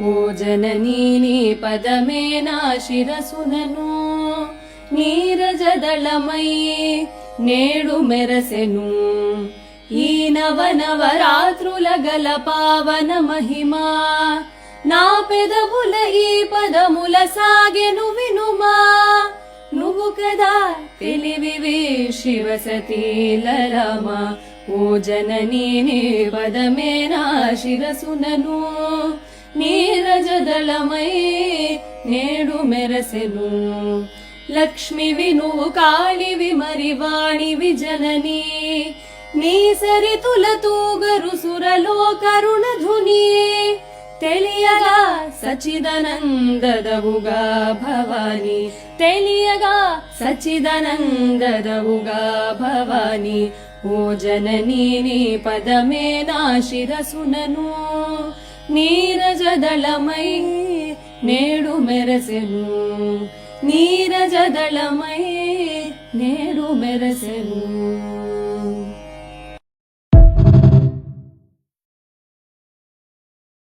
ఓ జననీ నీ పదమే నా శిరసునను నీరజదళమై నేడు మెరసెను ఈ నవనవరాత్రుల గల పావన మహిమా నా పెదవుల ఈ పదముల సాగెను వినుమా నువ్వు కదా తెలివివి శివసతీలరామా ఓ జననీ నీ పదమే నా శిరసునను నీరజదళమై నేడు మెరసెను లక్ష్మివి నువ్వు కాళివి మరి వాణివి జననీ నీ సరితుల తూగరు సురలో కరుణధుని తెలియగా సచిదనందదవుగా భవాని తెలియగా సచిదనందదవుగా భవాని ఓ జననీ నీ పదమే నా శిరసునను నీరజదళమై నేడు మెరసెను నీరజదళమై నేడు మెరసెను